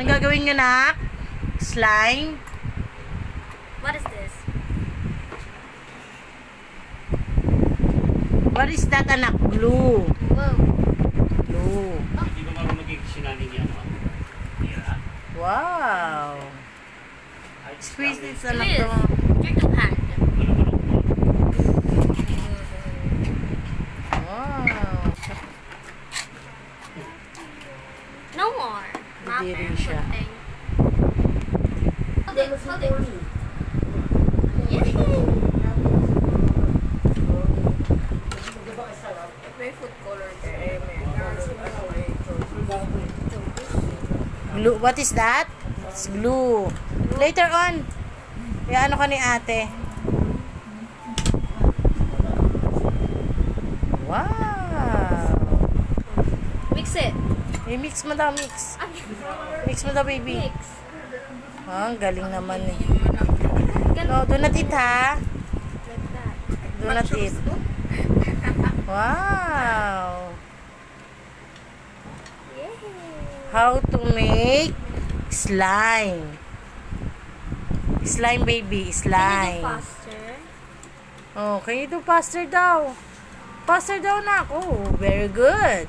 Anong gagawin nyo, nak? Slime? What is this? What is that, anak? Glue. Whoa. Glue. Hindi ba marunong maging sinali niya, no? Tira. Wow. Squeeze this, anak. Please. To. Your two hand. Wow. No more. Hindi rin siya. Hold it. Hold it. Yay! May food color kaya Glue. What is that? It's glue. Later on. Kaya ano ka ni ate? Wow. Mix it. Mix mo daw, mix. Mix mo daw, baby. Mix. Ah, ang galing naman eh. Gan- No, do not eat, ha? Like that. Do not eat. Wow. Yay! How to make slime. Slime, baby. Can you do Slime. faster? Oh, can you do faster daw? Faster daw na. Oh, very good.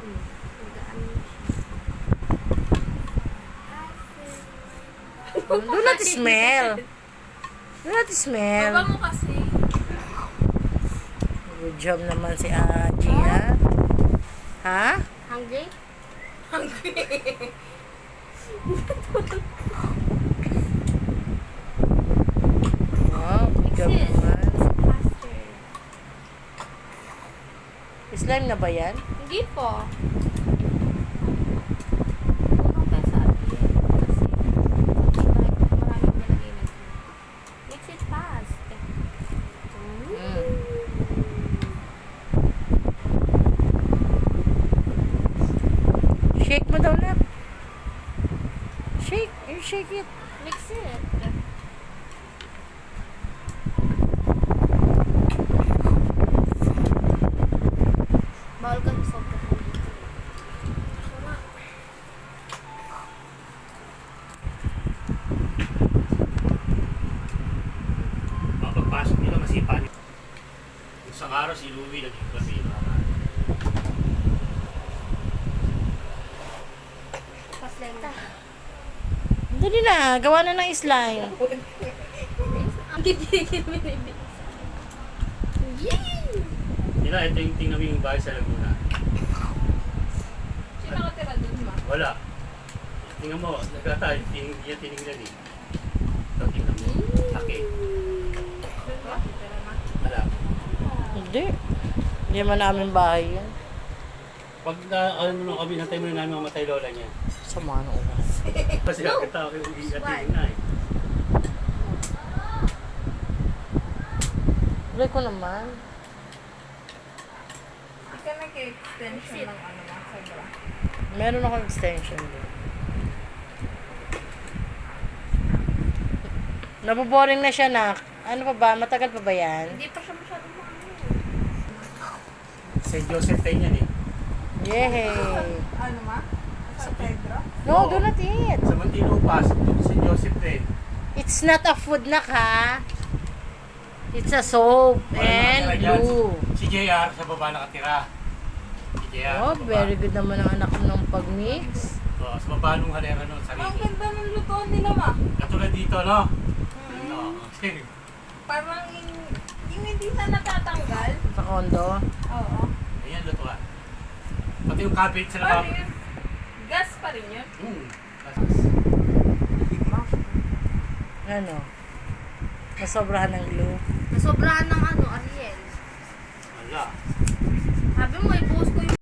Do not smell. Do not smell. Baba mo kasi. Good job naman si Aji, ha? Ha? Hungry? Wow, good Mix job it. naman. Faster. Slime na ba yan? Hindi po. Kulang pa sa atin. Kasi maraming nilagay na. Mix it fast. Shake mo daw na. Shake. You shake it. Mix it. Bawal ka sa sobra. Mapagpasok nila masipa. Isang araw si Louie naging kabila. Fast lang na. Dali na. Gawa na ng slime. Ang titigil mo na ibig. Yay! Nila, ito yung tingnan mo yung bahay sa Laguna. Sino nakatira dun, ma? Wala. Tingnan mo, nagkatayo, hindi niya tinignan eh. Ito, tingnan mo. Laki. Dun ba? Tira na. Wala. Hindi. Hindi man namin bahay yan. Pag ano nung kami, nantay mo na namin mamatay lola niya. Sama ng ulas. Kasi kakita ko yung iigatin na eh. Break ko naman. Hindi ka nag-extension ng ano ma, sobra. Meron akong extension din. Naboboring na siya, nak. Ano pa ba? Matagal pa ba yan? Hindi pa siya masyadong maano. St. Joseph tayo yan eh. Yay! Ano ma? San Pedro? No, do not eat. Sa Muntinlupas, St. Joseph tayo. It's not a food, nak, ha? It's a soap and glue. Si JR sa baba nakatira. Si JR Oh, sa baba. very good naman ang anak ng pag-mix. Oh, sa baba nung halera nun, Ang sarili. ganda ng lutoan nila ma. Katulad dito, no? Oo. Parang yung hindi na natatanggal. Sa kondo. Oo. Ayan, lutuan. Pati yung cabbage sa Paano lababo. yun? Gas pa rin yun? Ano? Nasobrahan ng glue. Nasobrahan ng ano, Ariel. Wala. Sabi mo, ibuhos ko yung